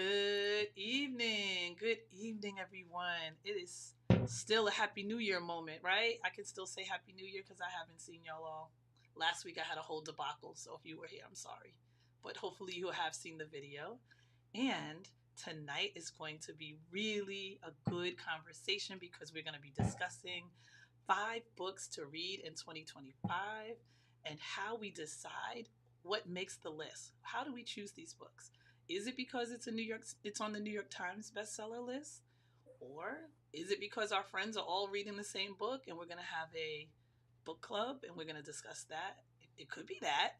Good evening. Good evening, everyone. It is still a Happy New Year moment, right? I can still say Happy New Year because I haven't seen y'all all. Last week I had a whole debacle, so if you were here, I'm sorry. But hopefully you have seen the video. And tonight is going to be really a good conversation because we're going to be discussing 5 books to read in 2025 and how we decide what makes the list. How do we choose these books? Is it because it's on the New York Times bestseller list? Or is it because our friends are all reading the same book and we're going to have a book club and we're going to discuss that? It could be that.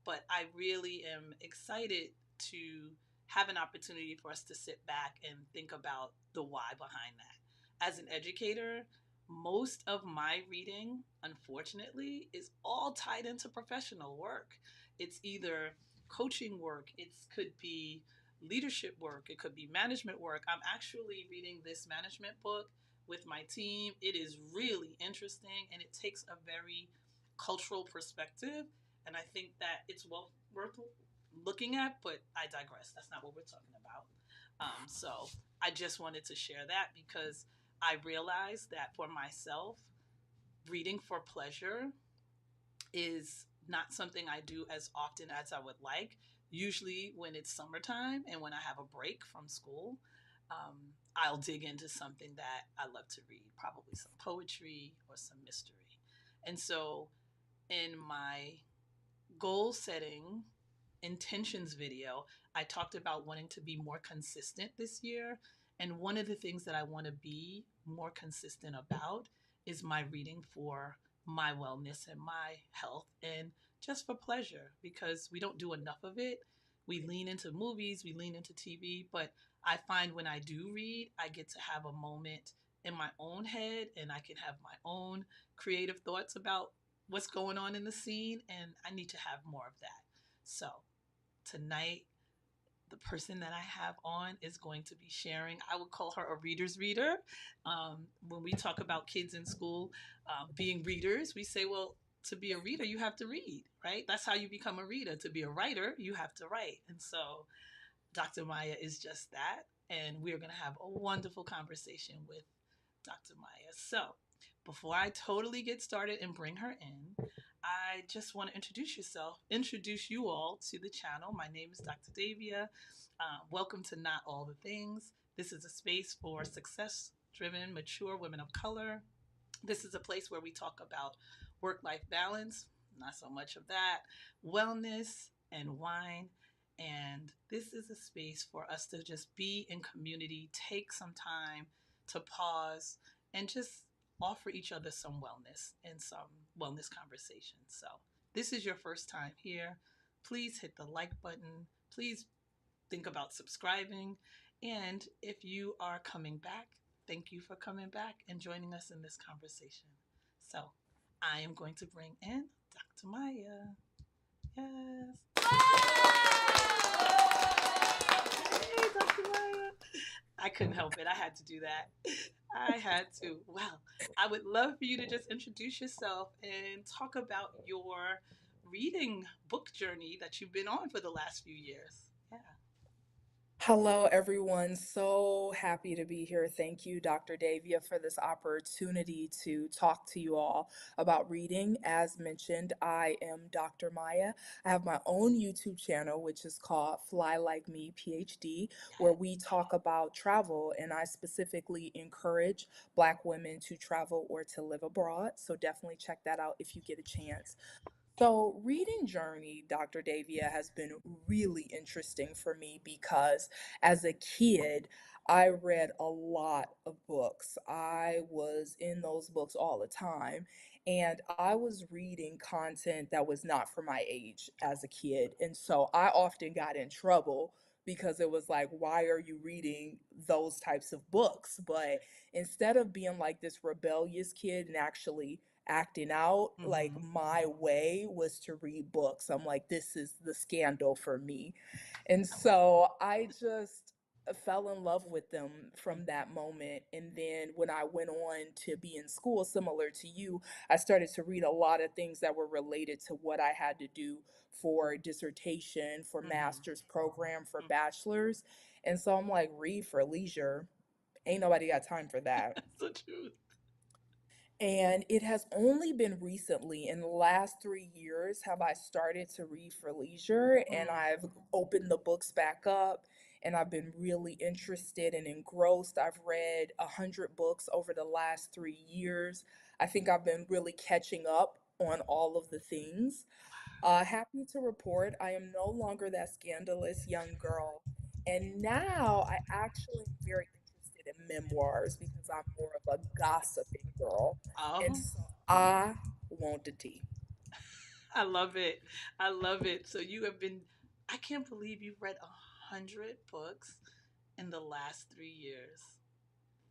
But I really am excited to have an opportunity for us to sit back and think about the why behind that. As an educator, most of my reading, unfortunately, is all tied into professional work. It's either coaching work, it could be leadership work, it could be management work. I'm actually reading this management book with my team. It is really interesting and it takes a very cultural perspective. And I think that it's well worth looking at, but I digress. That's not what we're talking about. So I just wanted to share that because I realized that for myself, reading for pleasure is not something I do as often as I would like. Usually, when it's summertime and when I have a break from school, I'll dig into something that I love to read, probably some poetry or some mystery. And so, in my goal setting intentions video, I talked about wanting to be more consistent this year. And one of the things that I want to be more consistent about is my reading for my wellness and my health and just for pleasure because we don't do enough of it. We lean into movies, we lean into TV, but I find when I do read, I get to have a moment in my own head and I can have my own creative thoughts about what's going on in the scene. And I need to have more of that. So tonight, the person that I have on is going to be sharing. I would call her a reader's reader. When we talk about kids in school being readers, we say, well, to be a reader, you have to read, right? That's how you become a reader. To be a writer, you have to write. And so Dr. Maya is just that. And we're going to have a wonderful conversation with Dr. Maya. So before I totally get started and bring her in, I just want to introduce you all to the channel. My name is Dr. Davia. Welcome to Not All the Things. This is a space for success driven, mature women of color. This is a place where we talk about work life balance, not so much of that, wellness, and wine. And this is a space for us to just be in community, take some time to pause and just offer each other some wellness and some wellness conversations. So, this is your first time here. Please hit the like button. Please think about subscribing. And if you are coming back, thank you for coming back and joining us in this conversation. So, I am going to bring in Dr. Maya. Yes. Hey, Dr. Maya. I couldn't help it. I had to do that. I had to. Well, I would love for you to just introduce yourself and talk about your reading book journey that you've been on for the last few years. Yeah. Hello, everyone. So happy to be here. Thank you, Dr. Davia, for this opportunity to talk to you all about reading. As mentioned, I am Dr. Maya. I have my own YouTube channel, which is called Fly Like Me PhD, where we talk about travel, and I specifically encourage Black women to travel or to live abroad. So definitely check that out if you get a chance. So, reading journey, Dr. Davia, has been really interesting for me because as a kid, I read a lot of books. I was in those books all the time, and I was reading content that was not for my age as a kid. And so I often got in trouble because it was like, why are you reading those types of books? But instead of being like this rebellious kid and actually acting out, like Mm-hmm. my way was to read books. I'm like, this is the scandal for me. And Oh, wow. so I just fell in love with them from Mhm. that moment. And then when I went on to be in school, similar to you, I started to read a lot of things that were related to what I had to do for dissertation, for Mhm. master's program, for Mhm. bachelor's. And so I'm like, read for leisure. Ain't nobody got time for that. That's the truth. And it has only been recently, in the last 3 years, have I started to read for leisure, and Mm. I've opened the books back up, and I've been really interested and engrossed. I've read 100 books over the last 3 years. I think I've been really catching up on all of the things. Happy to report I am no longer that scandalous young girl. And now I actually am very interested in memoirs because I'm more of a gossiping girl. And Oh, so I want the tea. I love it. I love it. So you have been, I can't believe you've read 100 books in the last 3 years.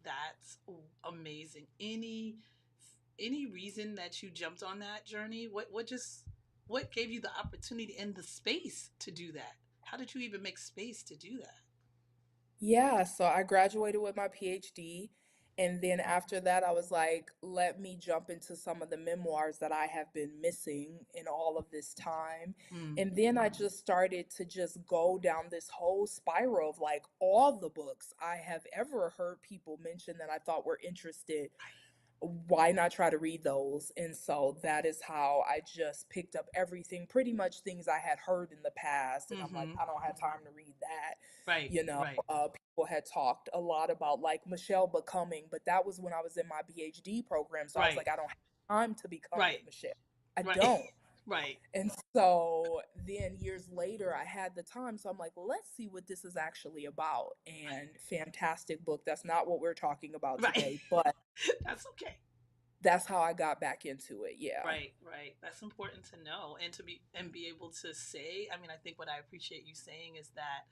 That's amazing. Any reason that you jumped on that journey? What gave you the opportunity and the space to do that? How did you even make space to do that? Yeah, so I graduated with my PhD. And then after that, I was like, let me jump into some of the memoirs that I have been missing in all of this time. Mm, And then I just started to just go down this whole spiral of like all the books I have ever heard people mention that I thought were interested, why not try to read those? And so that is how I just picked up everything, pretty much things I had heard in the past. And I'm like, mm-hmm. I don't have time to read that. Right, You know, right, people had talked a lot about like Michelle becoming, but that was when I was in my PhD program. So I was right, like, I don't have time to become right, with Michelle. I right, don't. right, And so then years later, I had the time. So I'm like, well, let's see what this is actually about. And fantastic book. That's not what we're talking about right. today, but That's okay. that's how I got back into it. Yeah. Right, right. That's important to know and to be able to say. I mean, I think what I appreciate you saying is that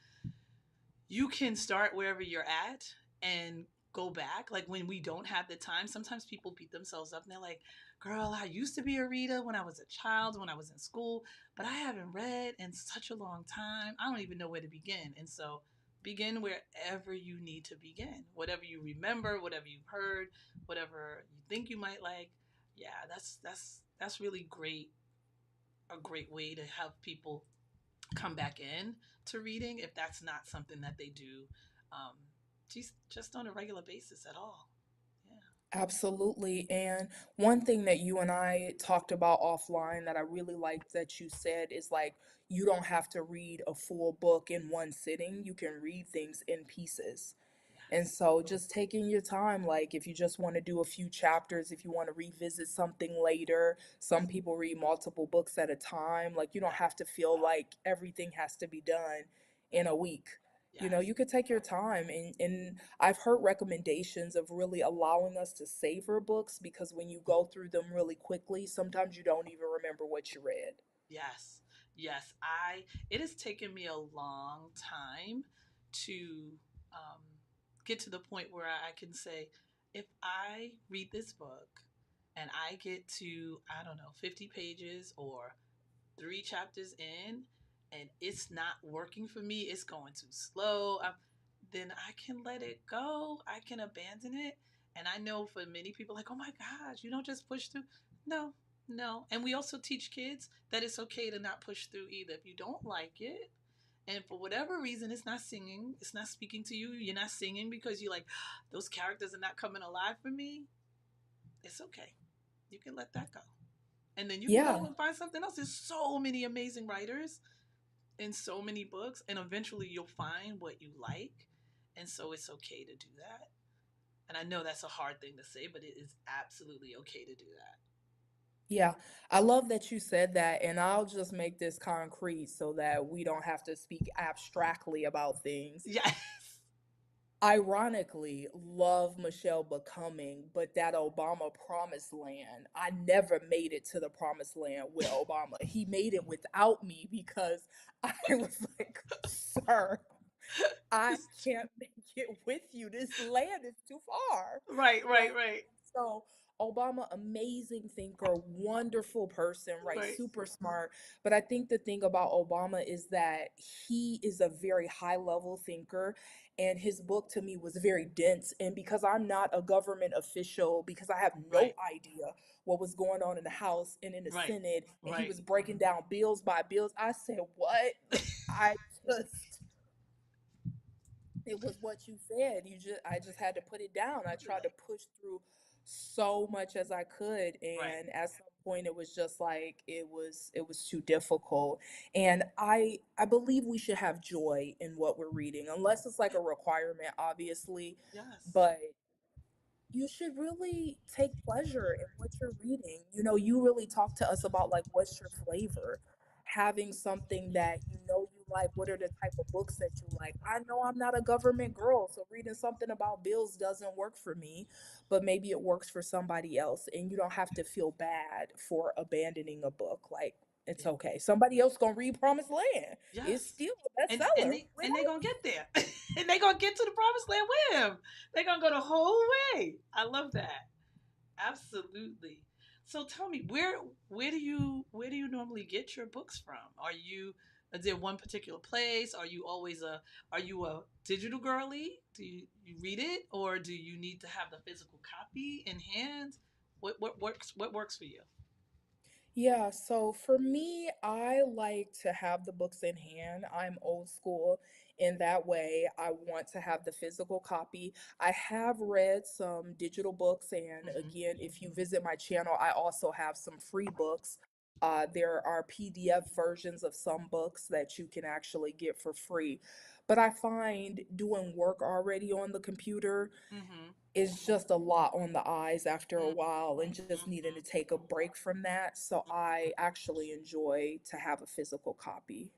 you can start wherever you're at and go back. Like when we don't have the time, sometimes people beat themselves up and they're like, girl, I used to be a reader when I was a child, when I was in school, but I haven't read in such a long time. I don't even know where to begin. And so begin wherever you need to begin. Whatever you remember, whatever you've heard, whatever you think you might like. Yeah, that's really great, a great way to have people come back in to reading if that's not something that they do um, just on a regular basis at all. Yeah. Absolutely. And one thing that you and I talked about offline that I really liked that you said is like, you don't have to read a full book in one sitting. You can read things in pieces. And Yes. so just taking your time, like if you just want to do a few chapters, if you want to revisit something later, some people read multiple books at a time. Like you don't Yeah. have to feel like everything has to be done in a week. You know, Yes. you could take your time and I've heard recommendations of really allowing us to savor books because when you go through them really quickly, sometimes you don't even remember what you read. Yes. Yes. It has taken me a long time to um, get to the point where I can say, if I read this book and I get to, I don't know, 50 pages or 3 chapters in and it's not working for me, it's going too slow, then I can let it go. I can abandon it. And I know for many people, like, oh my gosh, you don't just push through. No, no. And we also teach kids that it's okay to not push through either. If you don't like it, and for whatever reason, it's not singing, it's not speaking to you, you're not singing because you're like, those characters are not coming alive for me, it's okay. You can let that go. And then you can go Yeah. and find something else. There's so many amazing writers in so many books, and eventually you'll find what you like. And so it's okay to do that. And I know that's a hard thing to say, but it is absolutely okay to do that. Yeah, I love that you said that, and I'll just make this concrete so that we don't have to speak abstractly about things. Yes. Ironically, love Michelle becoming, but that Obama promised land, I never made it to the promised land with Obama. He made it without me because I was like, sir, I It's can't make it with you. This land is too far. right, right, Right. right. So Obama, amazing thinker, wonderful person, right? Right. Super smart. But I think the thing about Obama is that he is a very high level thinker. And his book to me was very dense. And because I'm not a government official, because I have no Right. idea what was going on in the House and in the Right. Senate, and he Right. was breaking down bills by bills, I said, what? I just it was what you said. I just had to put it down. I tried to Like, push through so much as I could, right. and at some point it was just like it was too difficult. And I believe we should have joy in what we're reading, unless it's like Yeah. a requirement, obviously. Yes. But you should really take pleasure in what you're reading. You really talk to us about like what's your flavor, having something that you like. What are the type of books that you like? I know I'm not a government girl, so reading something about bills doesn't work for me, but maybe it works for somebody else, and you don't have to feel bad for abandoning a book. Like it's Yeah. okay. Somebody else gonna read Promised Land. It's Yes. still a And bestseller. they gonna get there. And they gonna get to the promised land with him. They gonna go the whole way. I love that. Absolutely. So tell me, where do you normally get your books from? Is there one particular place? Are you a digital girly? Do you read it, or do you need to have the physical copy in hand? What works for you? Yeah, so for me, I like to have the books in hand. I'm old school in that way. I want to have the physical copy. I have read some digital books, and Hmm. again, if you visit my channel, I also have some free books. There are PDF versions of some books that you can actually get for free. But I find doing work already on the computer Hmm. is just a lot on the eyes after a Hmm. while and just needing to take a break from that. So I actually enjoy to have a physical copy.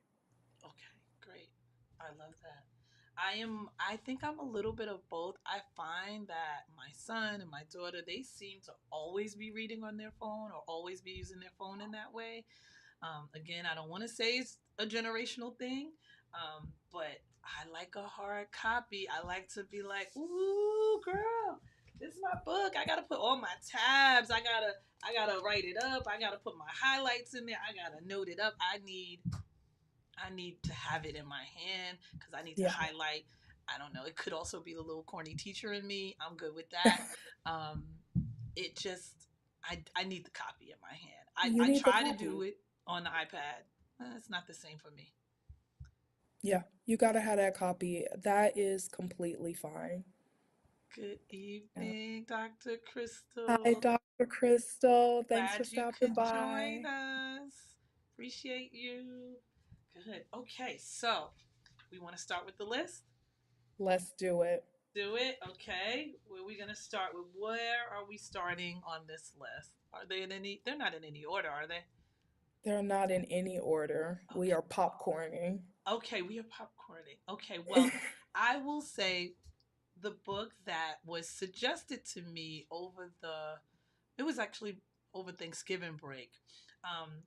Okay, great. I love that. I think I'm a little bit of both. I find that my son and my daughter, they seem to always be reading on their phone or always be using their phone in that way. Again, I don't want to say it's a generational thing, but I like a hard copy. I like to be like, "Ooh, girl, this is my book. I gotta put all my tabs. I gotta write it up. I gotta put my highlights in there. I gotta note it up. I need to have it in my hand because I need to Yeah. highlight. I don't know. It could also be the little corny teacher in me. I'm good with that. Um, it just, I need the copy in my hand. I, You I need the try to do copy. it on the iPad. It's not the same for me. Yeah, you gotta have that copy. That is completely fine. Good Yeah. evening, Dr. Hi, Crystal. Dr. Crystal. Thanks for Glad you stopping could join by. us. Appreciate you. Good. Okay, so we want to start with the list. Let's do it. Do it. Okay. Where are we gonna start with? Where are we starting on this list? Are they in any? They're not in any order, are they? They're not in any order. We Okay. are popcorning. Okay, we are popcorning. Okay, well, I will say the book that was suggested to me it was actually over Thanksgiving break, um,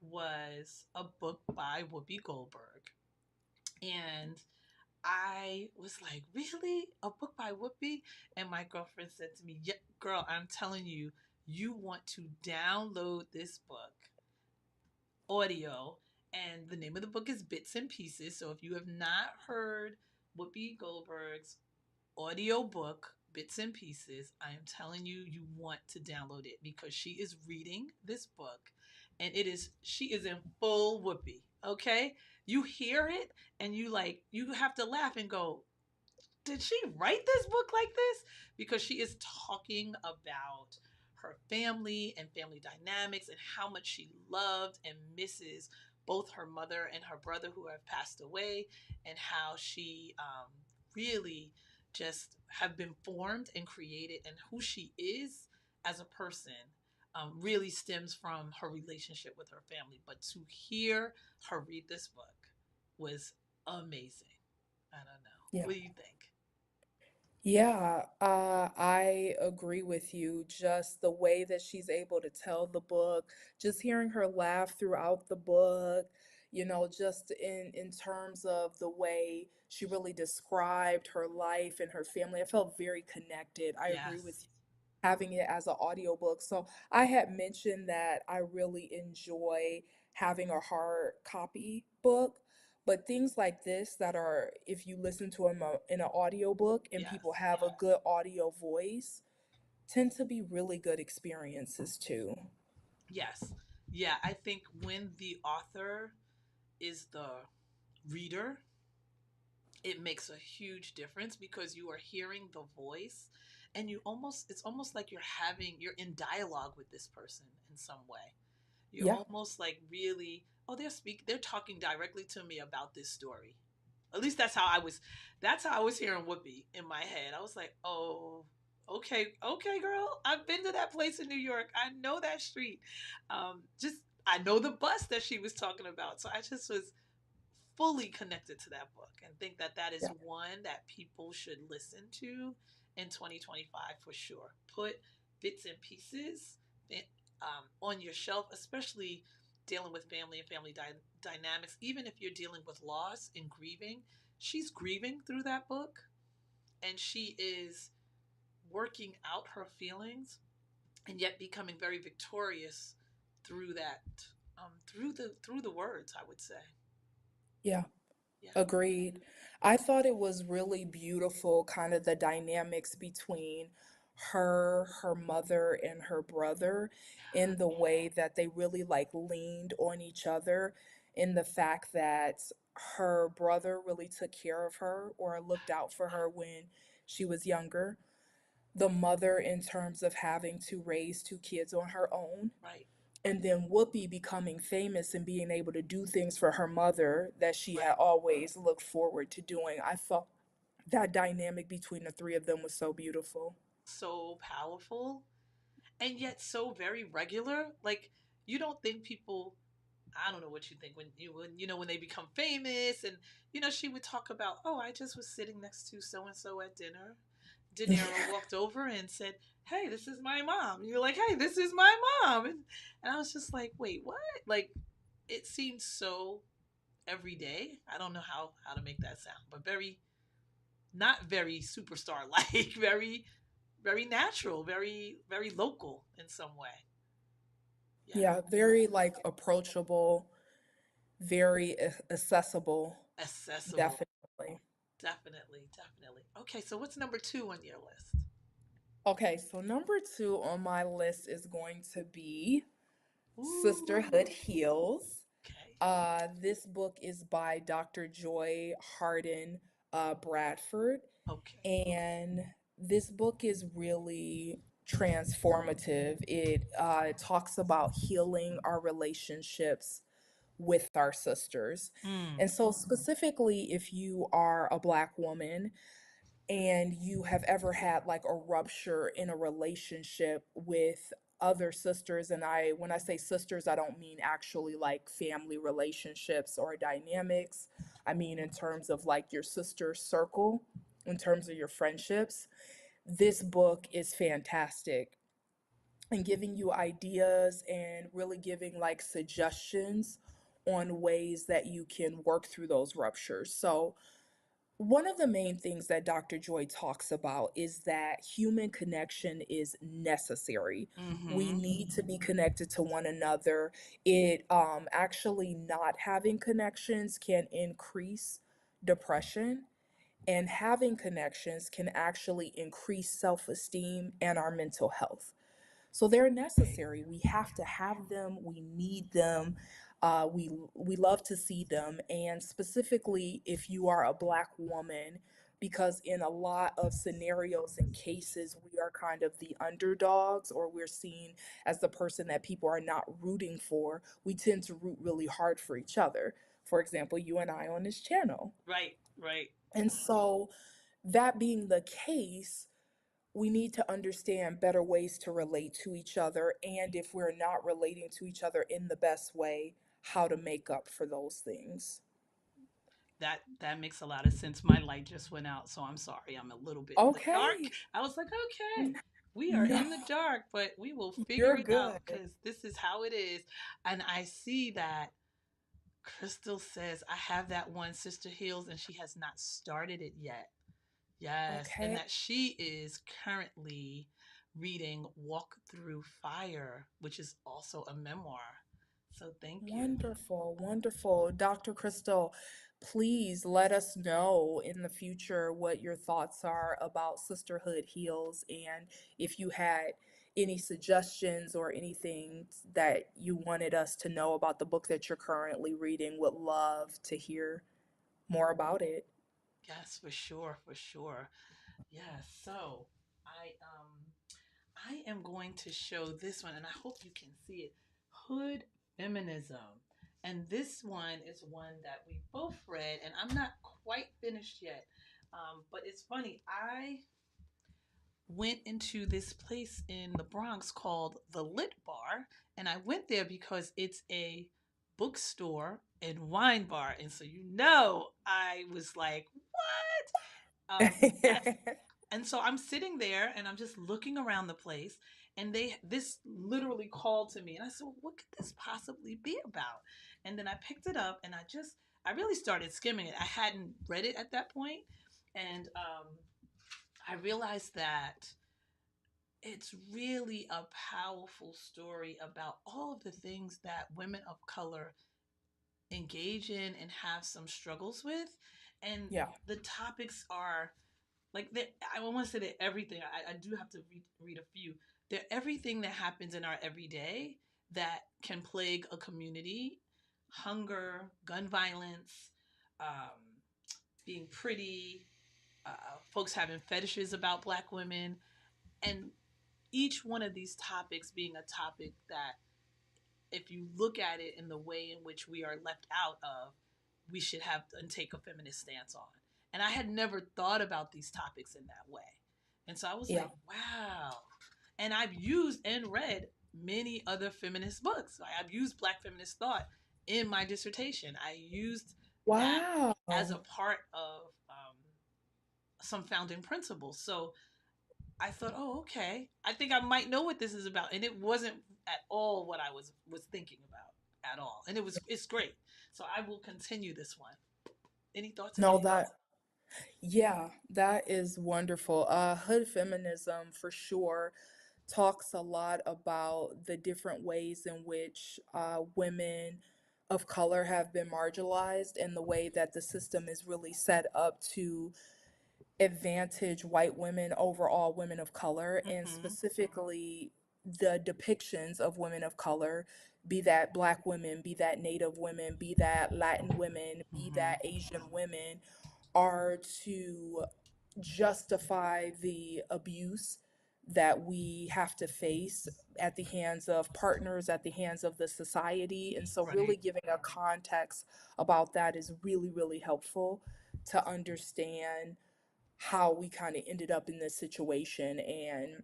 was a book by Whoopi Goldberg. And I was like, really? A book by Whoopi? And my girlfriend said to me, yeah, girl, I'm telling you, you want to download this book, audio. And the name of the book is Bits and Pieces. So if you have not heard Whoopi Goldberg's audio book, Bits and Pieces, I am telling you, you want to download it because she is reading this book and she is in full Whoopi. Okay. You hear it and you have to laugh and go, did she write this book like this? Because she is talking about her family and family dynamics and how much she loved and misses both her mother and her brother who have passed away, and how she really just have been formed and created, and who she is as a person really stems from her relationship with her family. But to hear her read this book was amazing. I don't know. Yeah. What do you think? Yeah, I agree with you. Just the way that she's able to tell the book, just hearing her laugh throughout the book, just in terms of the way she really described her life and her family. I felt very connected. I agree with Yes. you. having it as an audiobook. So I had mentioned that I really enjoy having a hard copy book, but things like this that are if you listen to them in an audiobook and people Yes. have a good audio voice, tend to be really good experiences too. Yes. Yeah, I think when the author is the reader, it makes a huge difference because you are hearing the voice and it's almost like you're in dialogue with this person in some way. You're Yeah, almost like really, oh, they're talking directly to me about this story. At least that's how I was hearing Whoopi in my head. I was like, oh, okay, okay, girl. I've been to that place in New York. I know that street. Just I know the bus that she was talking about. So I just was fully connected to that book and think that that is yeah, one that people should listen to in 2025 for sure. Put bits and pieces on your shelf, especially dealing with family and family dynamics. Even if you're dealing with loss and grieving, she's grieving through that book and she is working out her feelings and yet becoming very victorious through that through the words, I would say. yeah. Yeah. Agreed. I thought it was really beautiful, kind of the dynamics between her mother, and her brother in the way that they really like leaned on each other, in the fact that her brother really took care of her or looked out for her when she was younger. The mother, in terms of having to raise two kids on her own, Right. and then Whoopi becoming famous and being able to do things for her mother that she had Right. always looked forward to doing. I thought that dynamic between the three of them was so beautiful. So powerful and yet so very regular. Like you don't think people I don't know what you think when they become famous and she would talk about, "Oh, I just was sitting next to so and so at dinner." De Niro walked over and said, "Hey, this is my mom." And you're like, "Hey, this is my mom." And I was just like, "Wait, what?" Like it seems so everyday. I don't know how to make that sound, but very not very superstar like, very very natural, very very local in some way. Yeah, Yeah, very like approachable, very accessible, accessible. definitely. Definitely, definitely. Okay, so what's number 2 on your list? Okay, so number two on my list is going to be Sisterhood Ooh, Heals. okay, This book is by Dr. Joy Harden Bradford. okay. And this book is really transformative. It talks about healing our relationships with our sisters. Mm, And so, specifically, if you are a Black woman and you have ever had like a rupture in a relationship with other sisters, and when I say sisters, I don't mean actually like family relationships or dynamics. I mean in terms of like your sister circle, in terms of your friendships. This book is fantastic and giving you ideas and really giving like suggestions on ways that you can work through those ruptures. So one of the main things that Dr. Joy talks about is that human connection is necessary. We mm-hmm. need to be connected to one another. It actually not having connections can increase depression, and having connections can actually increase self-esteem and our mental health. So they're necessary. We have to have them. We need them. We love to see them, and specifically if you are a Black woman, because in a lot of scenarios and cases, we are kind of the underdogs, or we're seen as the person that people are not rooting for. We tend to root really hard for each other. For example, you and I on this channel. Right, right. And so, that being the case, we need to understand better ways to relate to each other. And if we're not relating to each other in the best way, how to make up for those things. That makes a lot of sense. My light just went out, so I'm sorry. I'm a little bit in the dark. Okay. I was like, okay, N- we are No, in the dark, but we will figure you're it out good. because this is how it is. And I see that Crystal says, I have that one Sister Heals, and she has not started it yet. Yes, and Okay. that she is currently reading Walk Through Fire, which is also a memoir. So thank you. Wonderful, wonderful. Dr. Crystal, please let us know in the future what your thoughts are about Sisterhood Heals and if you had any suggestions or anything that you wanted us to know about the book that you're currently reading. Would love to hear more about it. Yes, for sure, for sure. Yes. So I am going to show this one, and I hope you can see it. Hood Feminism. And this one is one that we both read, and I'm not quite finished yet. But it's funny. I went into this place in the Bronx called the Lit Bar, and I went there because it's a bookstore and wine bar. And so, I was like, what? Yes. And so I'm sitting there and I'm just looking around the place, and this literally called to me, and I said, well, what could this possibly be about? And then I picked it up, and I really started skimming it. I hadn't read it at that point, and I realized that it's really a powerful story about all of the things that women of color engage in and have some struggles with. And Yeah. the topics are like, I want to say that everything, I do have to read a few. They're everything that happens in our everyday that can plague a community: hunger, gun violence, um, being pretty, folks having fetishes about Black women, and each one of these topics being a topic that, if you look at it in the way in which we are left out of, we should have and take a feminist stance on. And I had never thought about these topics in that way. And so I was Yeah. like, wow. And I've used and read many other feminist books. I've used Black feminist thought in my dissertation. I used that Wow. as a part of some founding principles. So I thought, oh, okay. I think I might know what this is about, and it wasn't at all what I was thinking about at all. And it's great. So I will continue this one. Any thoughts? No, Any thoughts? that yeah, that is wonderful. Hood feminism for sure talks a lot about the different ways in which women of color have been marginalized and the way that the system is really set up to advantage white women over all women of color, and Mm-hmm. specifically the depictions of women of color, be that Black women, be that Native women, be that Latin women, be Mm-hmm. that Asian women, are to justify the abuse that we have to face at the hands of partners, at the hands of the society. And so, really Right. giving a context about that is really, really helpful to understand how we kind of ended up in this situation and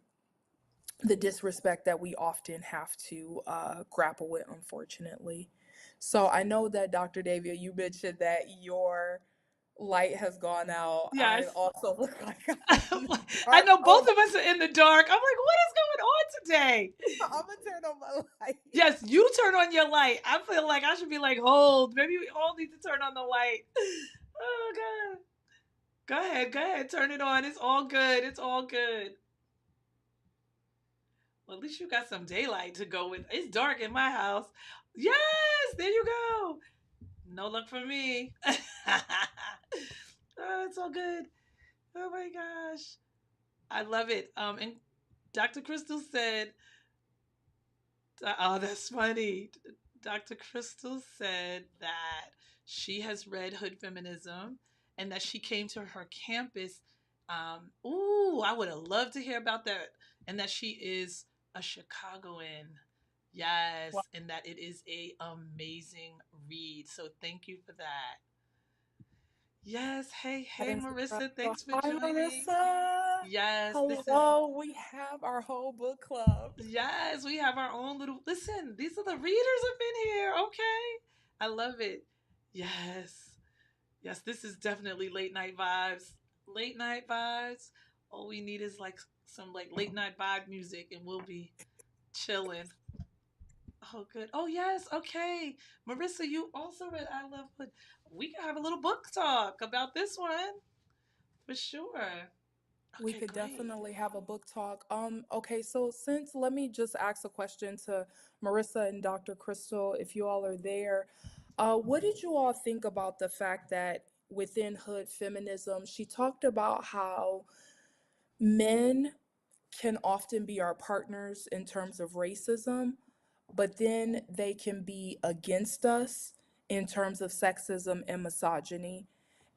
the disrespect that we often have to grapple with, unfortunately. So I know that Dr. Davia, you mentioned that your light has gone out. I Yes. also look like I'm in the I dark. know Oh both of us are in the dark. I'm like, what is going on today? my, I'm gonna turn on my light. Yes, you turn on your light. I feel like I should be like, hold. Maybe we all need to turn on the light. Oh God. Go ahead. Go ahead. Turn it on. It's all good. It's all good. Well, at least you got some daylight to go with. It's dark in my house. Yes, there you go. No luck for me. Oh, it's all good. Oh my gosh. I love it. And Dr. Crystal said, oh, that's funny. Dr. Crystal said that she has read Hood Feminism and that she came to her campus. Ooh, I would have loved to hear about that. And that she is a Chicagoan. Wow, Yes, and that it is a amazing read. So thank you for that. Yes, hey, that hey, is Marissa, incredible. thanks for Hi, joining. Marissa. Yes, this is Hello. We have our whole book club. Yes, we have our own little. Listen, these are the readers up in here. Okay, I love it. Yes, yes, this is definitely late night vibes. Late night vibes. All we need is like some like late night vibe music, and we'll be chilling. Oh, good. Oh, yes. Okay, Marissa, you also read I Love Hood. We can have a little book talk about this one for sure. We Okay, could great. definitely have a book talk. Okay, so since let me just ask a question to Marissa and Dr. Crystal, if you all are there. What did you all think about the fact that within Hood feminism, she talked about how men can often be our partners in terms of racism, but then they can be against us in terms of sexism and misogyny.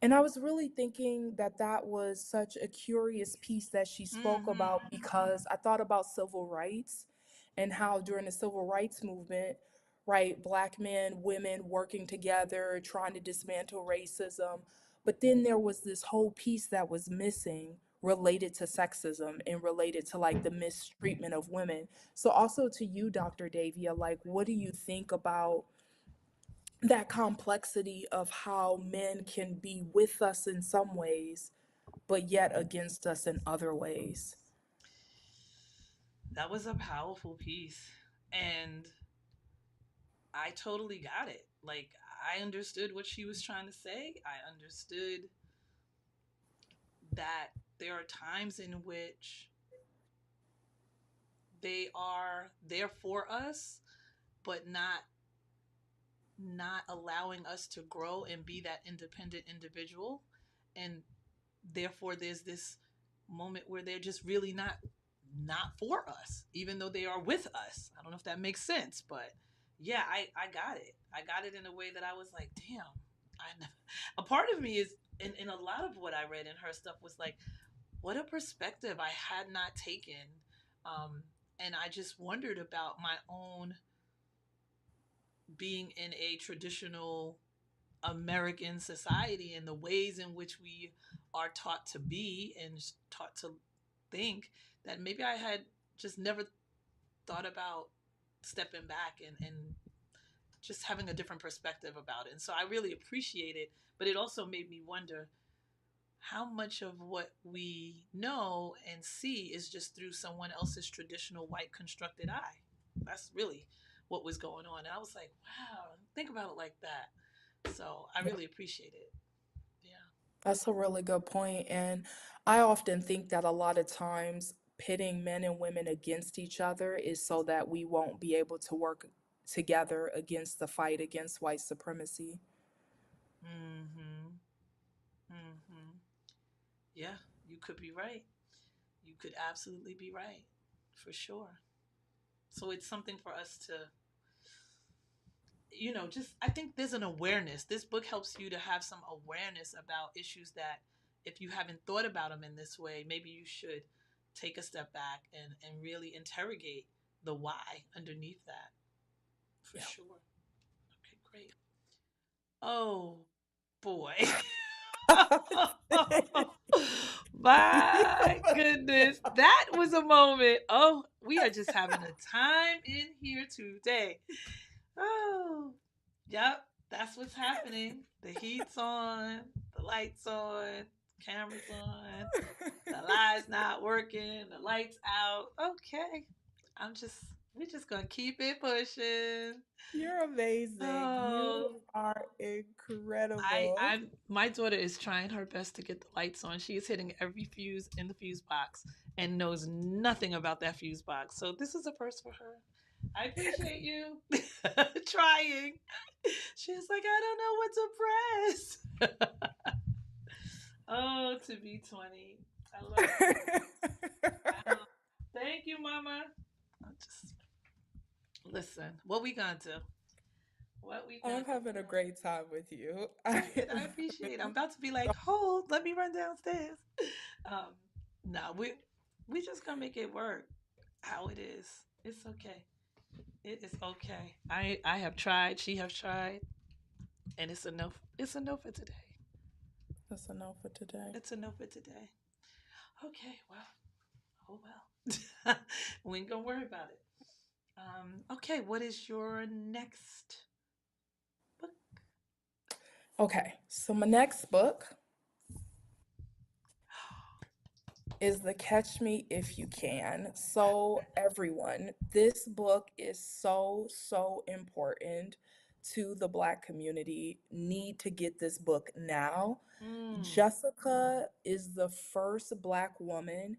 And I was really thinking that that was such a curious piece that she spoke Mm-hmm. about because I thought about civil rights and how during the civil rights movement, right, black men, women working together, trying to dismantle racism. But then there was this whole piece that was missing related to sexism and related to like the mistreatment of women. So also to you, Dr. Davia, like what do you think about that complexity of how men can be with us in some ways, but yet against us in other ways? That was a powerful piece. And I totally got it. Like, I understood what she was trying to say. I understood that there are times in which they are there for us, but not allowing us to grow and be that independent individual. And therefore there's this moment where they're just really not for us, even though they are with us. I don't know if that makes sense, but yeah, I got it. I got it in a way that I was like, damn. A part of me is in a lot of what I read in her stuff was like, what a perspective I had not taken. Um, and I just wondered about my own being in a traditional American society and the ways in which we are taught to be and taught to think, that maybe I had just never thought about stepping back and just having a different perspective about it. And so I really appreciate it, but it also made me wonder how much of what we know and see is just through someone else's traditional white constructed eye. That's really what was going on. And I was like, wow, think about it like that. So I Yeah, really appreciate it. Yeah. that's a really good point. And I often think that a lot of times pitting men and women against each other is so that we won't be able to work together against the fight against white supremacy. Mm-hmm. Mm-hmm. Yeah, you could be right. You could absolutely be right. For sure. So it's something for us to, just I think there's an awareness. This book helps you to have some awareness about issues that if you haven't thought about them in this way, maybe you should take a step back and really interrogate the why underneath that. For Yeah. sure. Okay, great. Oh boy. My goodness. That was a moment. Oh, we are just having a time in here today. Oh, yep. That's what's happening. The heat's on, the lights on, cameras on, the lights not working, the lights out. Okay. We're just gonna keep it pushing. You're amazing. Oh, You are incredible. my daughter is trying her best to get the lights on. She is hitting every fuse in the fuse box and knows nothing about that fuse box. So this is a first for her. I appreciate you trying. She's like, I don't know what to press. Oh, to be 20. I love it. Wow. Thank you, Mama. I'll just listen. What we gonna do? What we gonna I'm do? having a great time with you. Good. I appreciate it. I'm about to be like, hold, let me run downstairs. Um, no, we just gonna make it work how it is. It's okay. It is okay. I have tried. She have tried, and it's enough. It's enough for today. That's enough for today. It's enough for today. Okay. Well. Oh well. We ain't gonna worry about it. Okay. What is your next book? Okay, so my next book is the Catch Me If You Can. So, everyone, this book is so, so important to the Black community need to get this book now. Mm. Jessica is the first Black woman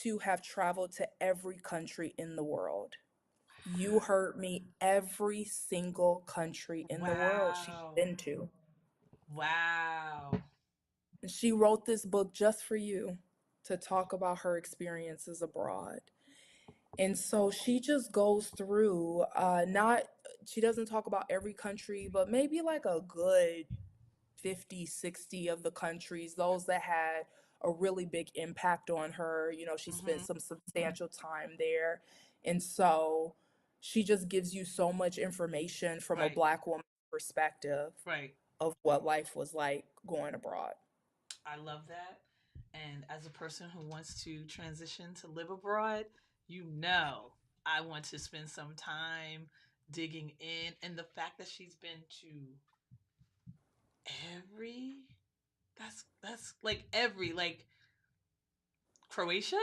to have traveled to every country in the world. You heard me, every single country in the world she's Wow. been to. Wow. She wrote this book just for you to talk about her experiences abroad. And so she just goes through, not, she doesn't talk about every country, but maybe like a good 50, 60 of the countries, those that had a really big impact on her. You know, she spent Mm-hmm. some substantial time there. And so she just gives you so much information from a Right. Black woman's perspective Right. of what life was like going abroad. I love that. And as a person who wants to transition to live abroad, you know, I want to spend some time digging in. And the fact that she's been to every, that's like every, like Croatia?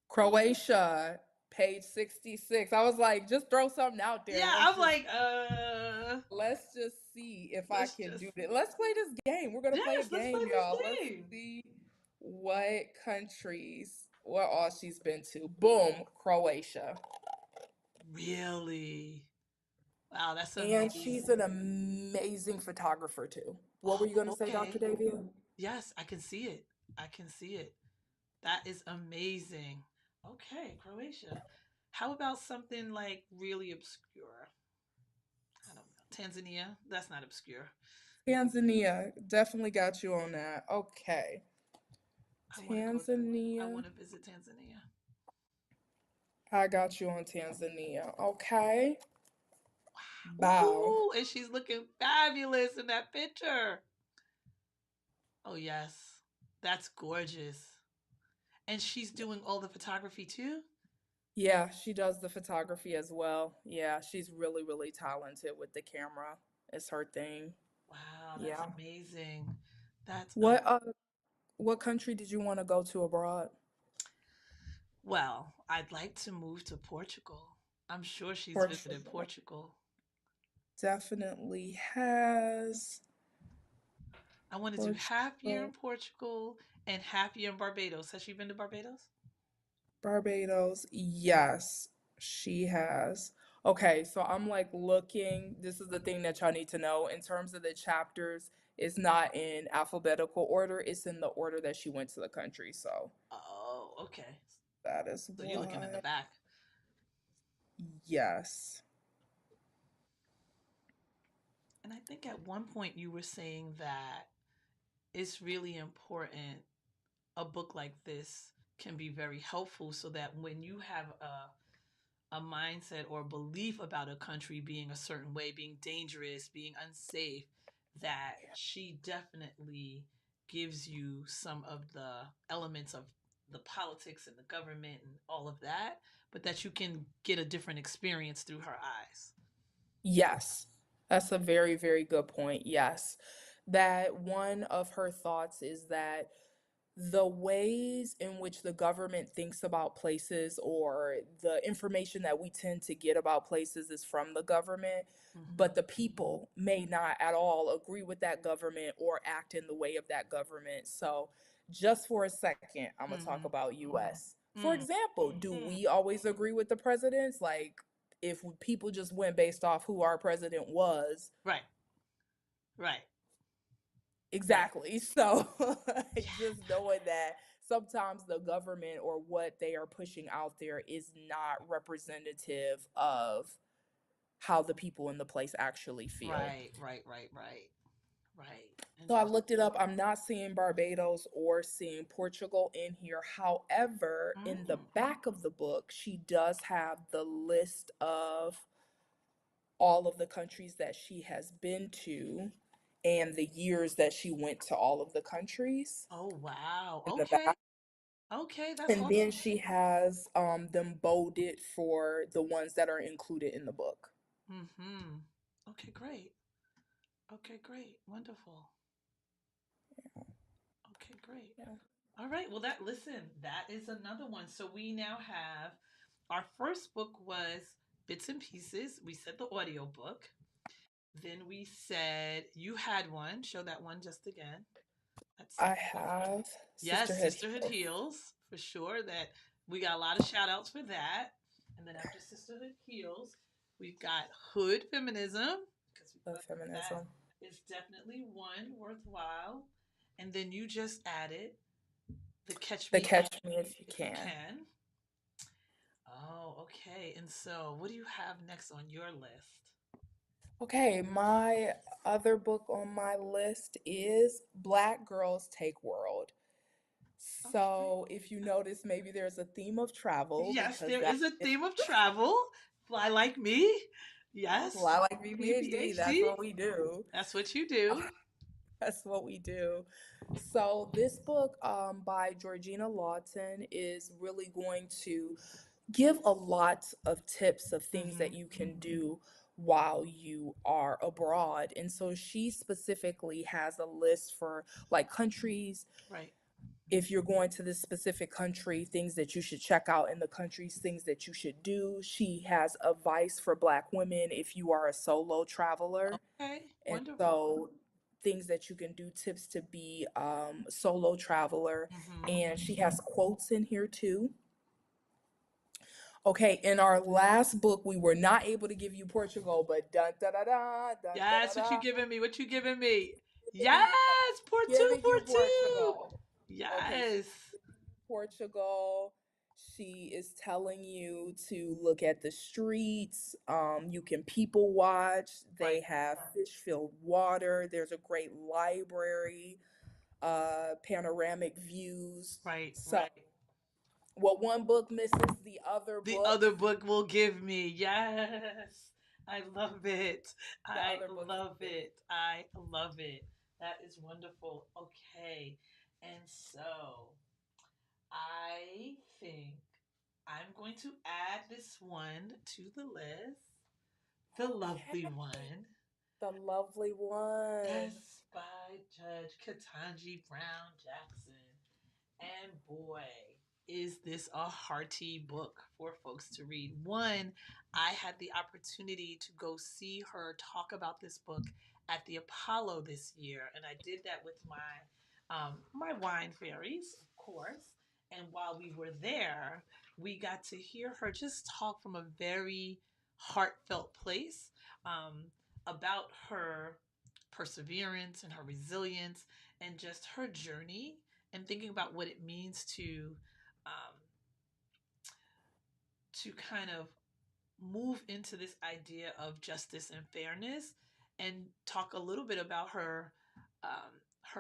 Croatia, page 66. I was like, just throw something out there. Yeah, Let's I'm just like, see if I let's can just, do this. Let's play this game. We're gonna play a yes, let's play game, y'all. this Let's game. see what countries, what all she's been to. Boom, Croatia. Really? Wow, that's And she's amazing. an amazing photographer too. What were you Oh, gonna say, Dr. okay. Davia? Yes, I can see it. I can see it. That is amazing. Okay, Croatia. How about something like really obscure? I don't know. Tanzania? That's not obscure. Tanzania. Definitely got you on that. Okay. I want to go. I Tanzania. want to visit Tanzania. I got you on Tanzania. Okay. Bow. Ooh, and she's looking fabulous in that picture. Oh, yes. That's gorgeous. And she's doing all the photography too? Yeah, she does the photography as well. Yeah, she's really, really talented with the camera. It's her thing. Wow, that's Yeah. amazing. That's What what country did you want to go to abroad? well, I'd like to move to Portugal. I'm sure she's visited Portugal. Portugal. Definitely has I want to do half year in Portugal. Portugal and half year in Barbados. Has she been to Barbados? Barbados. Yes, she has. Okay, so I'm like looking. This is the thing that y'all need to know in terms of the chapters. It's not in alphabetical order. It's in the order that she went to the country. So Oh, okay. that is So you're looking in the why. back. Yes. And I think at one point you were saying that it's really important a book like this can be very helpful so that when you have a mindset or belief about a country being a certain way, being dangerous, being unsafe, that she definitely gives you some of the elements of the politics and the government and all of that, but that you can get a different experience through her eyes. Yes. That's a very, very good point. Yes. That one of her thoughts is that the ways in which the government thinks about places or the information that we tend to get about places is from the government, Mm-hmm. but the people may not at all agree with that government or act in the way of that government. So, just for a second, I'm going to talk Mm-hmm. about US. For Mm. example, do we always agree with the presidents? Like, if people just went based off who our president was, Right, right, right. exactly. So Yeah, just knowing that sometimes the government or what they are pushing out there is not representative of how the people in the place actually feel. right, right, right, right, right. So I Interesting. looked it up. I'm not seeing Barbados or seeing Portugal in here. However, in the Mm. back of the book, she does have the list of all of the countries that she has been to and the years that she went to all of the countries Oh wow. in the Okay. back. Okay, that's And then awesome. she has them bolded for the ones that are included in the book. Mm-hmm. Okay, great. Okay, great. Wonderful. Okay, great. Yeah. All right. Well, that is another one. So we now have our first book was Bits and Pieces. We said the audio book. Then we said you had one. Show that one just again. Let's I see. have Yes, Sisterhood Sisterhood Heals. Heals for sure. That we got a lot of shout outs for that. And then after Sisterhood Heals, we've got Hood Feminism because we Of felt like that feminism. is definitely one worthwhile. And then you just added the Catch The Me Catch Me If You If You Can. Can. Oh, okay. And so, what do you have next on your list? Okay, my other book on my list is Black Girls Take World. Okay. So if you notice, maybe there's a theme of travel Yes, because there that is a is theme of travel. Fly like me. Fly Yes. Like me PhD. That's PhD. what we do. That's what you do. That's what we do. So this book by Georgina Lawton is really going to give a lot of tips of things that Mm-hmm. you can do while you are abroad. And so she specifically has a list for like countries. Right. If you're going to this specific country, things that you should check out in the countries, things that you should do. She has advice for Black women if you are a solo traveler. Okay. And Wonderful. so things that you can do, tips to be solo traveler. Mm-hmm. And she has quotes in here too. Okay, in our last book, we were not able to give you Portugal, but dun da da da dun da da Yes. What you da, giving me? What you giving me? giving you, Yes. Port two. giving you Port two. Portugal. Okay, she's Yes. Portugal. She is telling you to look at the streets. You can people watch. They Right. have fish-filled water. There's a great library, panoramic views. Right. So, Right. what one book misses, the other The book, other book will give me. Yes. I love it. the I other book will love give. it. I love it. That is wonderful. Okay. And so I think I'm going to add this one to the list. The Okay, lovely one. the lovely one. Yes, by Judge Ketanji Brown Jackson. And boy, is this a hearty book for folks to read. One, I had the opportunity to go see her talk about this book at the Apollo this year, and I did that with my wine fairies, of course. And while we were there, we got to hear her just talk from a very heartfelt place um, about her perseverance and her resilience and just her journey and thinking about what it means um, to kind of move into this idea of justice and fairness and talk a little bit about her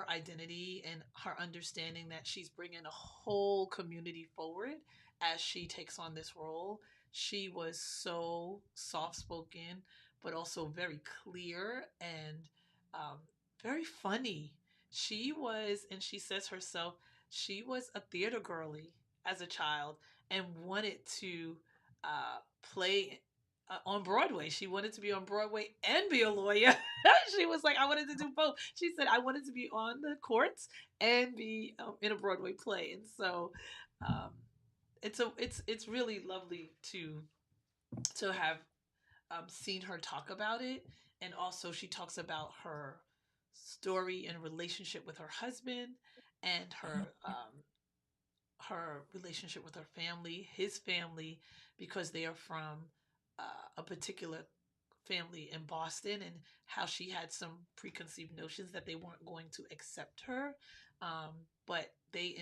identity and her understanding that she's bringing a whole community forward as she takes on this role. She was so soft spoken, but also very clear and um, very funny. She was, and she says herself, she was a theater girly as a child and wanted to play on Broadway. She wanted to be on Broadway and be a lawyer. She was like, I wanted to do both. She said, I wanted to be on the courts and be in a Broadway play. And so, um, it's really lovely to have seen her talk about it. And also, she talks about her story and relationship with her husband and her relationship with her family, his family, because they are from a particular family in Boston, and how she had some preconceived notions that they weren't going to accept her, but they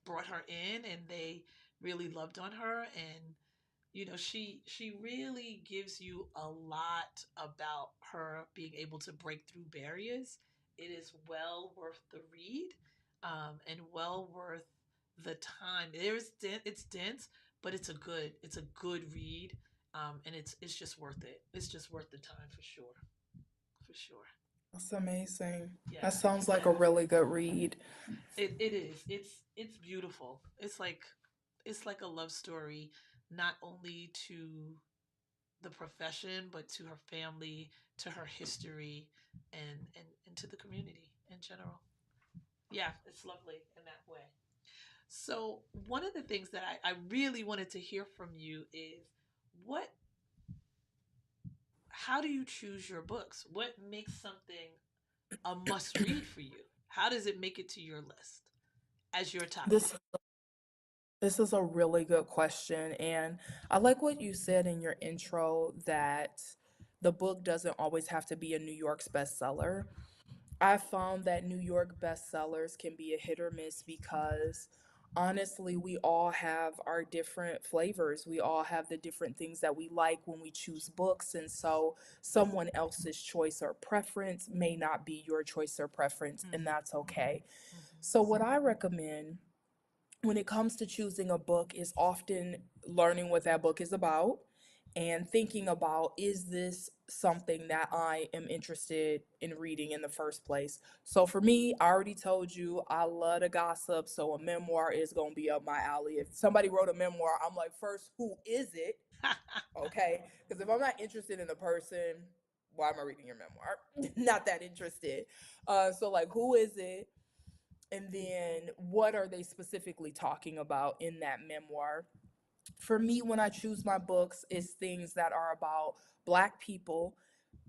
brought her in and they really loved on her. And she really gives you a lot about her being able to break through barriers. It is well worth the read, and well worth the time. It's dense, but it's a good read, and it's just worth it. It's just worth the time for sure, for sure. That's amazing. That Yes, sounds like a really good read. it is. It's beautiful. It's like a love story, not only to the profession, but to her family, to her history, and to the community in general. Yeah, it's lovely in that way. So, one of the things that I really wanted to hear from you is what how do you choose your books? What makes something a must read for you? How does it make it to your list as your top This pick? this is a really good question, and I like what you said in your intro that the book doesn't always have to be a New York's bestseller. I found that New York bestsellers can be a hit or miss because honestly, we all have our different flavors. We all have the different things that we like when we choose books. And so, someone else's choice or preference may not be your choice or preference, and Mm-hmm. that's okay. Mm-hmm. So, what I recommend when it comes to choosing a book is often learning what that book is about and thinking about, is this something that I am interested in reading in the first place? So for me, I already told you I love to gossip, so a memoir is going to be up my alley. If somebody wrote a memoir, I'm like, first, who is it? Okay, because if I'm not interested in the person, why am I reading your memoir? Not that interested. So like, who is it? And then what are they specifically talking about in that memoir? For me, when I choose my books, it's things that are about Black people,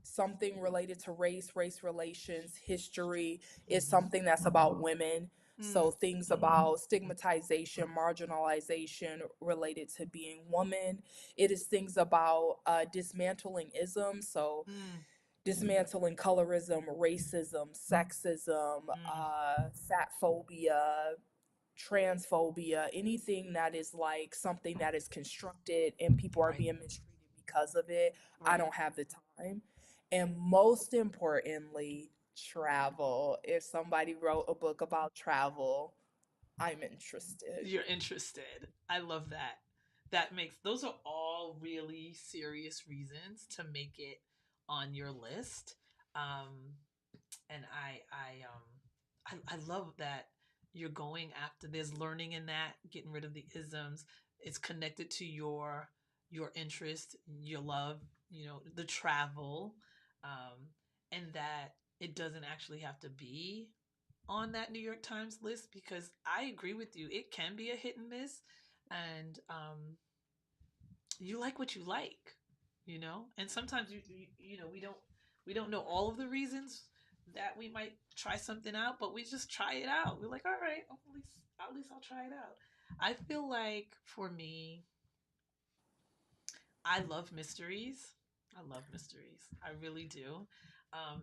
something related to race relations, history, is something that's about women. Mm, So things about stigmatization, marginalization related to being woman. It is things about dismantling ism. So mm, dismantling colorism, racism, sexism, mm. fat phobia, transphobia, anything that is like something that is constructed and people are Right, being mistreated because of it. I right. don't have the time. And most importantly, travel. If somebody wrote a book about travel, I'm interested. You're interested. I love that. That makes those are all really serious reasons to make it on your list. Um, and I love that you're going after there's learning in that, getting rid of the isms. It's connected to your interest, your love, the travel, um, and that it doesn't actually have to be on that New York Times list, because I agree with you. It can be a hit and miss, and you like what you like, and sometimes we don't know all of the reasons that we might try something out, but we just try it out. We're like, all right, at least I'll try it out. I feel like for me, I love mysteries. I love mysteries. I really do.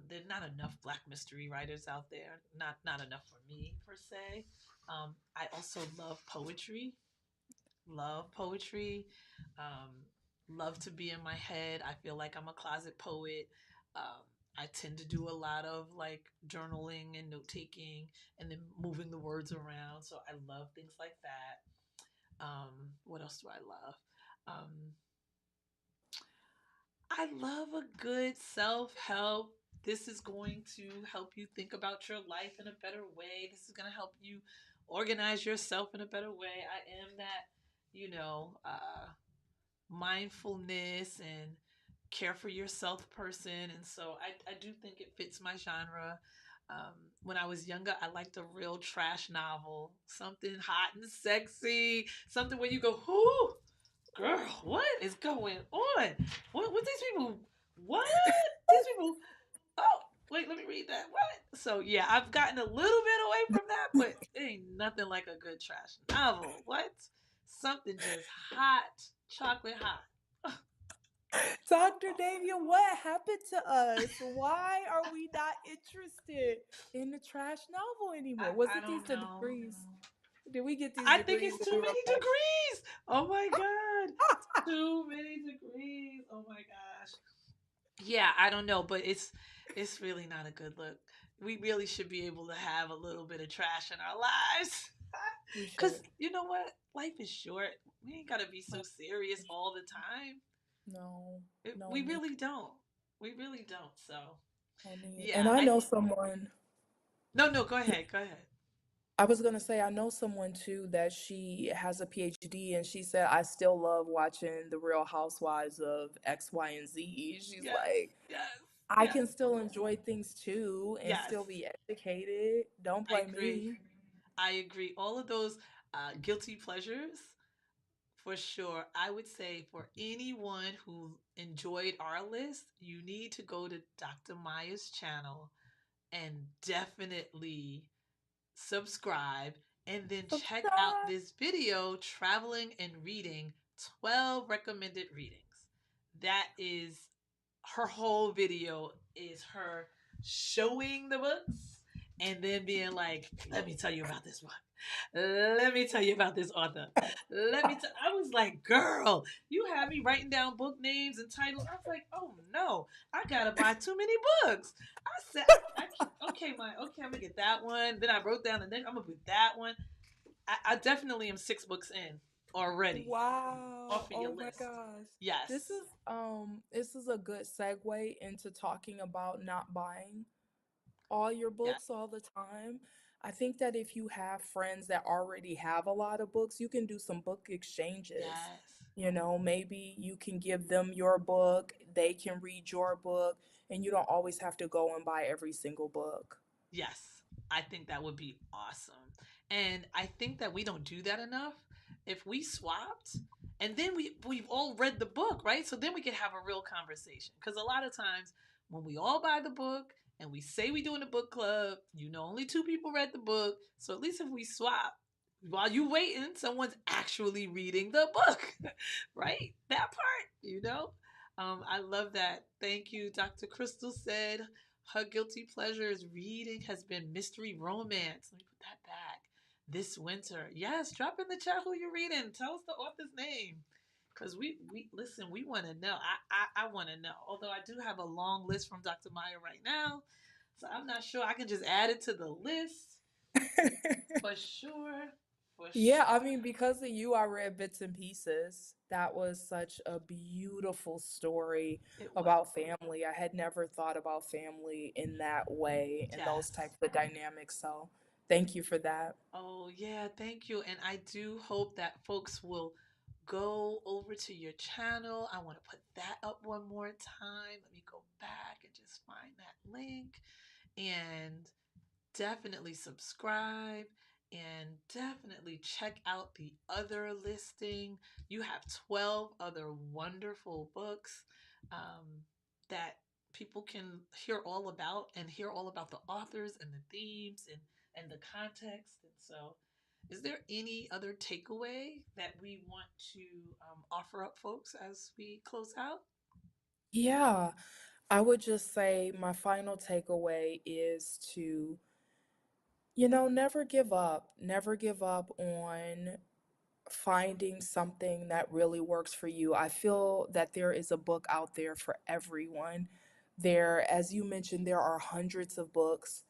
There's not enough Black mystery writers out there. Not enough for me per se. I also love poetry. Love poetry. Um, love to be in my head. I feel like I'm a closet poet. Um, I tend to do a lot of like journaling and note taking and then moving the words around. So I love things like that. What else do I love? Um, I love a good self help. This is going to help you think about your life in a better way. This is going to help you organize yourself in a better way. I am that, mindfulness and care for yourself person. And so I do think it fits my genre. Um, when I was younger, I liked a real trash novel, something hot and sexy, something where you go, whoo, girl, what is going on? What these people? What these people? Oh, wait, let me read that. What? So yeah, I've gotten a little bit away from that, but it ain't nothing like a good trash novel. What? Something just hot, chocolate hot. Dr. Davia, what happened to us? Why are we not interested in the trash novel I, anymore? Was I it these don't the know. degrees? Did we get these I think degrees it's that too we were many like, degrees. Oh my god, too many degrees. Oh my gosh. Yeah, I don't know, but it's really not a good look. We really should be able to have a little bit of trash in our lives. we Cause should? you know what? Life is short. We ain't gotta be so serious all the time. No, no, We me, really don't. We really don't. So no need. yeah, And I I know someone. no, go ahead. Go ahead. I was gonna say I know someone too that she has a PhD, and she said I still love watching the Real Housewives of X, Y, and Z. She's Yes, like, yes, I yes, can still enjoy things too and yes. still be educated. Don't I play agree. me. I agree. All of those guilty pleasures, for sure. I would say for anyone who enjoyed our list, you need to go to Dr. Maya's channel and definitely subscribe, and then check out Subscribe. this video, Traveling and Reading 12 Recommended Readings. That is her whole video, is her showing the books and then being like, let me tell you about this one. Let me tell you about this author. I was like, girl, you had me writing down book names and titles. I was like, oh no, I gotta buy too many books. I said, I can't, okay, I'm gonna get that one. Then I wrote down the next, I'm gonna put that one. I definitely am 6 books in already Wow. off of your Oh my list. gosh. Yes, This is a good segue into talking about not buying all your yes, books all the time. I think that if you have friends that already have a lot of books, you can do some book exchanges. yes. Maybe you can give them your book, they can read your book, and you don't always have to go and buy every single book. Yes, I think that would be awesome. And I think that we don't do that enough. If we swapped and then we've all read the book, right? So then we could have a real conversation. Because a lot of times when we all buy the book and we say we doing a book club, only two people read the book. So at least if we swap, while you waiting, someone's actually reading the book, right? That part. I love that. Thank you. Dr. Crystal said her guilty pleasure is reading has been mystery romance. Let me put that back. This winter. Yes, drop in the chat who you're reading. Tell us the author's name. Because we listen, we want to know. I want to know. Although I do have a long list from Dr. Meyer right now. So I'm not sure. I can just add it to the list for sure. For Yeah, I sure. mean, because of you, I read bits and pieces. That was such a beautiful story It was. about family. I had never thought about family in that way, in those Yes. types of dynamics. So thank you for that. Oh, yeah, thank you. And I do hope that folks will go over to your channel. I want to put that up one more time. Let me go back and just find that link and definitely subscribe and definitely check out the other listing. You have 12 other wonderful books um, that people can hear all about and hear all about the authors and the themes and the context. And so, is there any other takeaway that we want to offer up, folks, as we close out? Yeah, I would just say my final takeaway is to, never give up. Never give up on finding something that really works for you. I feel that there is a book out there for everyone. As you mentioned, there are hundreds of books.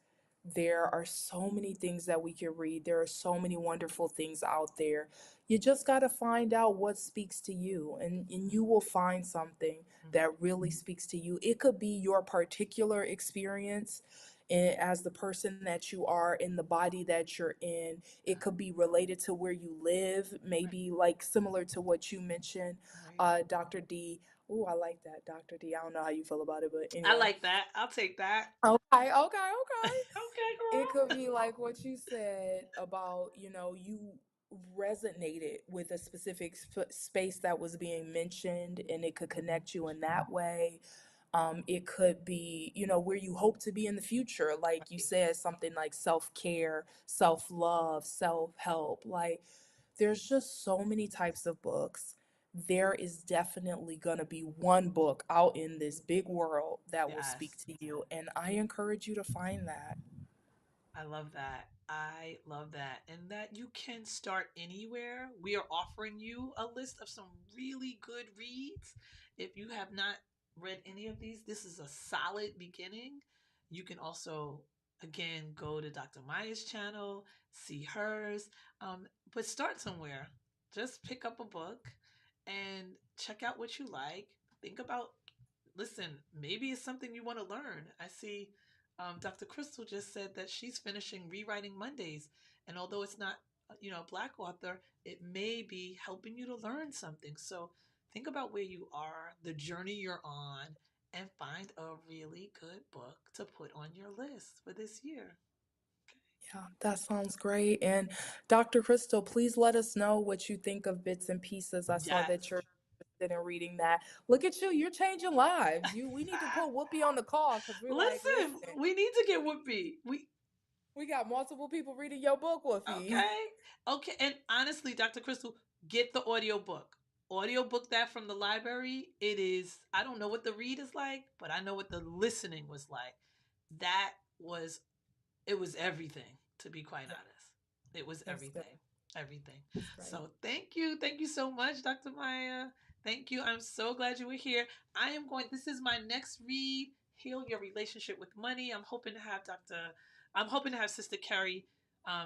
There are so many things that we can read. There are so many wonderful things out there. You just got to find out what speaks to you, and you will find something that Mhm. really speaks to you. It could be your particular experience as the person that you are in the body that you're in. Yeah, It could be related to where you live, right, maybe like similar to what you mentioned, right. Dr. D. Oh, I like that, Dr. D. I don't know how you feel about it, but I anyway. like that. I'll take that. Okay, okay, okay. Okay, It could girl. be like what you said about, you resonated with a specific space that was being mentioned, and it could connect you in that way. It could be, where you hope to be in the future. Like you Right. said, something like self care, self love, self help. Like, there's just so many types of books. There is definitely going to be one book out in this big world that will speak Yes. to you. And I encourage you to find that. I love that. I love that. And that you can start anywhere. We are offering you a list of some really good reads. If you have not read any of these, this is a solid beginning. You can also, again, go to Dr. Maya's channel, see hers, but start somewhere. Just pick up a book and check out what you like. Think about, listen, maybe it's something you want to learn. I see Dr. Crystal just said that she's finishing Rewriting Mondays. And although it's not, a Black author, it may be helping you to learn something. So think about where you are, the journey you're on, and find a really good book to put on your list for this year. Yeah, that sounds great. And Dr. Crystal, please let us know what you think of bits and pieces. I saw Yes. that you're in reading that. Look at you, you're changing lives. We need to put Whoopi on the call because we're like, Listen, listen, we need to get Whoopi. we got multiple people reading your book, Whoopi. Okay. Okay. And honestly, Dr. Crystal, get the audiobook. Audiobook that from the library. It is, I don't know what the read is like, but I know what the listening was like. That was, it was everything, to be quite Yeah, honest. It was that's good. everything. Everything. That's great. So thank you. Thank you so much, Dr. Maya. Thank you. I'm so glad you were here. I am going, this is my next read, Heal Your Relationship with Money. I'm hoping to have Sister Carrie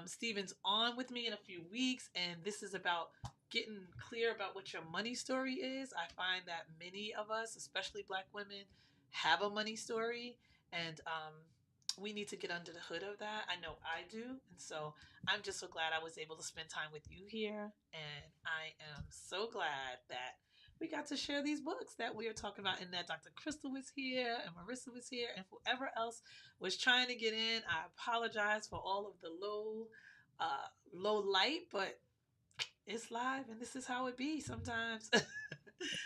Stevens on with me in a few weeks. And this is about getting clear about what your money story is. I find that many of us, especially Black women, have a money story. And we need to get under the hood of that. I know I do. And so I'm just so glad I was able to spend time with you here. And I am so glad that we got to share these books that we are talking about, and that Dr. Crystal was here and Marissa was here and whoever else was trying to get in. I apologize for all of the low light, but it's live and this is how it be sometimes.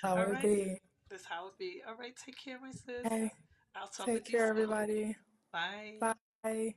How All it right. be. This is how it be. All right. Take care, my sis. Hey, I'll talk take with you care, soon. everybody. Bye. Bye.